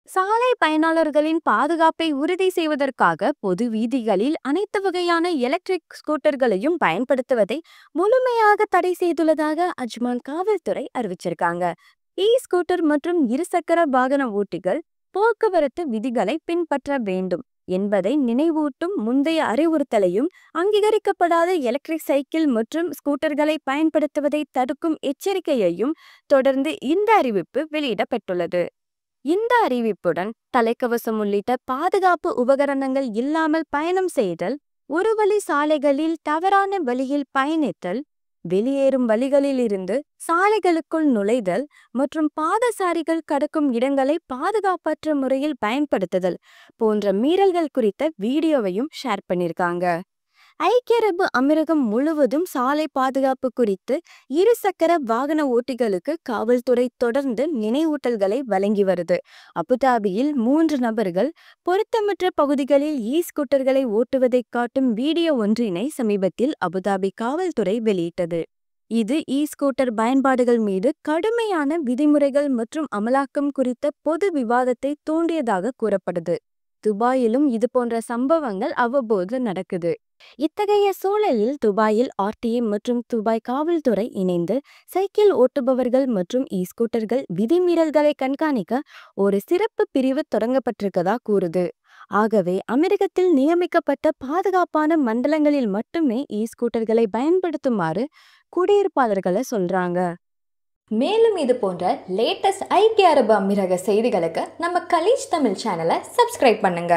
சாலை பயனாளர்களின் பாதுகாப்பை உறுதி செய்வதற்காக பொது வீதிகளில் அனைத்து வகையான எலக்ட்ரிக் ஸ்கூட்டர்களையும் பயன்படுத்துவதை முழுமையாக தடை செய்துள்ளதாக அஜ்மான் காவல்துறை அறிவிச்சிருக்காங்க. ஸ்கூட்டர் மற்றும் இருசக்கர வாகன ஓட்டிகள் போக்குவரத்து விதிகளை பின்பற்ற வேண்டும் என்பதை நினைவூட்டும் முந்தைய அறிவுறுத்தலையும், அங்கீகரிக்கப்படாத எலக்ட்ரிக் சைக்கிள் மற்றும் ஸ்கூட்டர்களை பயன்படுத்துவதை தடுக்கும் எச்சரிக்கையையும் தொடர்ந்து இந்த அறிவிப்பு வெளியிடப்பட்டுள்ளது. இந்த அறிவிப்புடன் தலைக்கவசம் உள்ளிட்ட பாதுகாப்பு உபகரணங்கள் இல்லாமல் பயணம் செய்தல், ஒரு வழி சாலைகளில் தவறான வழியில் பயணித்தல், வெளியேறும் வழிகளில் இருந்து சாலைகளுக்குள் நுழைதல் மற்றும் பாதசாரிகள் கடக்கும் இடங்களை பாதுகாப்பற்ற முறையில் பயன்படுத்துதல் போன்ற மீறல்கள் குறித்த வீடியோவையும் ஷேர் பண்ணியிருக்காங்க. ஐக்கிய அரபு அமீரகம் முழுவதும் சாலை பாதுகாப்பு குறித்து இருசக்கர வாகன ஓட்டிகளுக்கு காவல்துறை தொடர்ந்து நினைவூட்டல்களை வழங்கி வருது. அபுதாபியில் 3 நபர்கள் பொருத்தமற்ற பகுதிகளில் ஸ்கூட்டர்களை ஓட்டுவதை காட்டும் வீடியோ ஒன்றினை சமீபத்தில் அபுதாபி காவல்துறை வெளியிட்டது. இது ஸ்கூட்டர் பயன்பாடுகள் மீது கடுமையான விதிமுறைகள் மற்றும் அமலாக்கம் குறித்த பொது விவாதத்தை தூண்டியதாக கூறப்படுது. துபாயிலும் இது போன்ற சம்பவங்கள் அவ்வப்போது நடக்குது. இத்தகைய சூழலில் துபாயில் RTA மற்றும் துபாய் காவல்துறை இணைந்து சைக்கிள் ஓட்டுபவர்கள் மற்றும் ஸ்கூட்டர்கள் விதிமீறல்களை கண்காணிக்க ஒரு சிறப்பு பிரிவு தொடங்கப்பட்டிருக்கதா கூறுது. ஆகவே அமெரிக்கத்தில் நியமிக்கப்பட்ட பாதுகாப்பான மண்டலங்களில் மட்டுமே ஸ்கூட்டர்களை பயன்படுத்துமாறு குடியிருப்பாளர்களை சொல்றாங்க. மேலும் இது போன்ற லேட்டஸ்ட் ஐக்கிய அரபு அமீரக செய்திகளுக்கு நம்ம கலீஜ் தமிழ் சேனலை சப்ஸ்கிரைப் பண்ணுங்க.